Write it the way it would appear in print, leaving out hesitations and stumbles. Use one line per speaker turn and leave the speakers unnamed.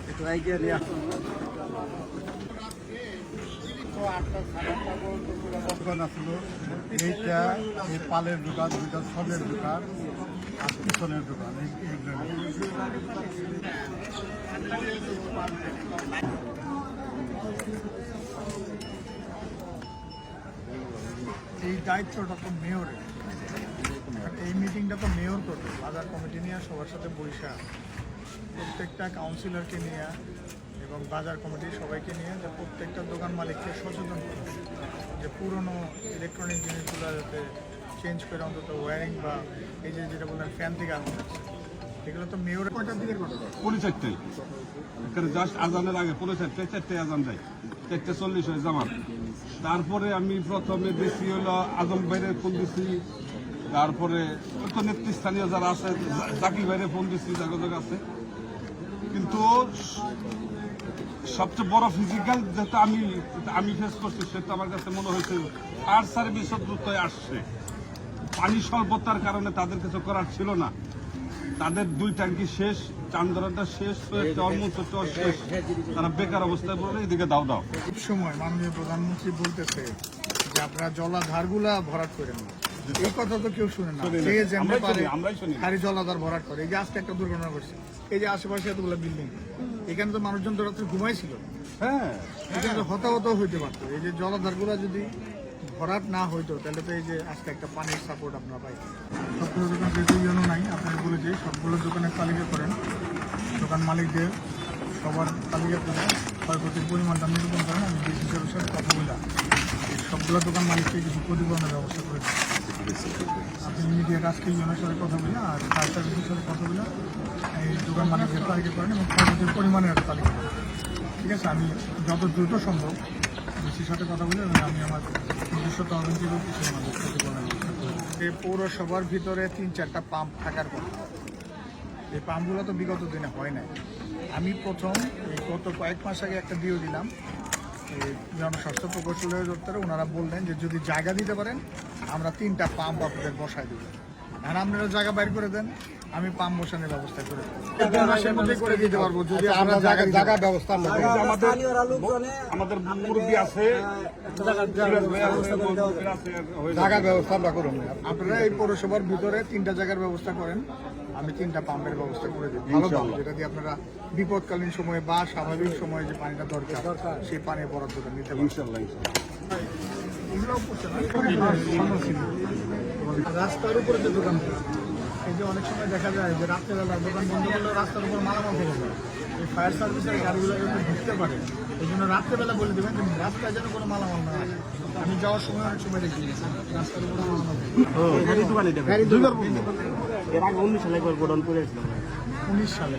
একটু আইডিয়া নিয়ে দোকান আসলো এইটা এই পালের দোকান, দুইটা সবের দোকান আর পিছনের দোকান। এই দায়িত্বটা তো মেয়রের, এই মিটিংটা তো মেয়র করবে। বাজার কমিটি নিয়ে সবার সাথে বৈশা প্রত্যেকটা কাউন্সিলরকে নিয়ে এবং বাজার কমিটির সবাইকে নিয়ে যে প্রত্যেকটা দোকান মালিককে সচেতন করবে যে পুরনো ইলেকট্রনিক জিনিসগুলো যাতে চেঞ্জ করে অন্তত ওয়ারিং বা এই যে যেটা বললেন ফ্যান থেকে আগুন হচ্ছে, এগুলো তো মেয়রের কয়টার দিকের কথা?
4:30 এখানে জাস্ট আজানের আগে 4:30 আজান দেয়, 4:40 হয়ে জামাত। তারপরে আমি প্রথমে দিচ্ছি হলো আজম ভাইরে ফোন দিচ্ছি, তারপরে তো নেতৃস্থানীয় যারা আছে জাকির ভাইরে ফোন দিচ্ছি, জায়গা আছে। কিন্তু সবচেয়ে বড় ফিজিক্যাল যেটা আমি ফেস করছি সেটা আমার কাছে মনে হয়েছে ফায়ার সার্ভিসও দ্রুত আসছে। পানি স্বল্পতার কারণে তাদের কিছু করার ছিল না, তাদের 2 ট্যাঙ্কি শেষ, চান্দরাটা শেষ, শেষ, তারা বেকার অবস্থায় বলে এদিকে দাও।
খুব সময় মাননীয় প্রধানমন্ত্রী বলতেছে যে আপনারা জলাধারগুলা ভরাট করেন না, এই কথা তো কেউ শুনে না। খালি জলাধার ভরাট করে। এই যে আজকে একটা দুর্ঘটনা ঘটছে, এই যে আশেপাশে এতগুলো বিল্ডিং, এখানে তো মানুষজন তো রাত্রে ঘুমাইছিল, এখানে তো হতাহত হইতে পারতো। এই যে জলাধারগুলা যদি ভরাট না হইতো তাহলে তো এই যে আজকে একটা পানির সাপোর্ট আপনারা পাইতেন। সবগুলো দোকান যেহেতু ইয়েনো নাই, আপনাকে বলেছি সবগুলো দোকানের তালিকা করেন, দোকান মালিকদের সবার তালিকা করে ক্ষয়ক্ষতির পরিমাণটা নিরূপণ করেন। আমি ডিসি সাহেবের সাথে কথা বললাম, সবগুলো দোকান মালিককে কিছু ক্ষতিপূরণের ব্যবস্থা করে দেন। আপনি মিডিয়ার আজকে ইউনোর সাথে কথা বলে আর ফায়ার সার্ভিসের সাথে কথা বলে এই দোকান মালিকদের তালিকা করেন এবং ক্ষয়ক্ষতির পরিমাণের একটা তালিকা করেন। ঠিক আছে, আমি যত দ্রুত সম্ভব ডিসির সাথে কথা বলে আমি আমার নিজস্ব তহবিল থেকেও কিছু আমাদের ক্ষতিপূরণের ব্যবস্থা করে দেব। এই পৌরসভার ভিতরে 3-4টা পাম্প থাকার কথা। এই পাম্পগুলো তো বিগত দিনে হয় নাই। আমি প্রথম এই গত কয়েক মাস আগে একটা দিয়ে দিলাম জনস্বাস্থ্য প্রকৌশলী দপ্তরে। ওনারা বললেন যে যদি জায়গা দিতে পারেন আমরা 3টা পাম্প আপনাদের বসাই দেব। আর আপনারা জায়গা বাইর করে দেন, আমি পাম্প বসানোর ব্যবস্থা করে দেবো। মাসের মধ্যে করে দিতে পারবো যদি আমরা জায়গা ব্যবস্থা
আমাদের মুরব্বী আছে,
জায়গার ব্যবস্থা আমরা করুন। আপনারা এই পৌরসভার ভিতরে 3টা জায়গার ব্যবস্থা করেন, আমি 3টা পাম্পের ব্যবস্থা করে দেবো ভালো দাম, যেটা দিয়ে আপনারা বিপদকালীন সময়ে বা স্বাভাবিক সময়ে যে পানিটা দরকার সেই পানি বরাদ্দটা নিতে পারবেন। রাস্তার উপরে যে দোকান, এই যে অনেক সময় দেখা যায় যে রাত্রেবেলা দোকান বন্ধ করলে রাস্তার উপর মালামাল থেকে যায়, এই ফায়ার সার্ভিসের গাড়িগুলো যাতে ঢুকতে পারে এই জন্য রাত্রেবেলা বলে দেবেন যে রাস্তায় যেন কোনো মালামাল না আসে। আমি যাওয়ার সময় অনেক সময় দেখি রাস্তার উপরে মালামাল এর আগে 19 সালে একবার গোডাউন করেছিলাম। 19 সালে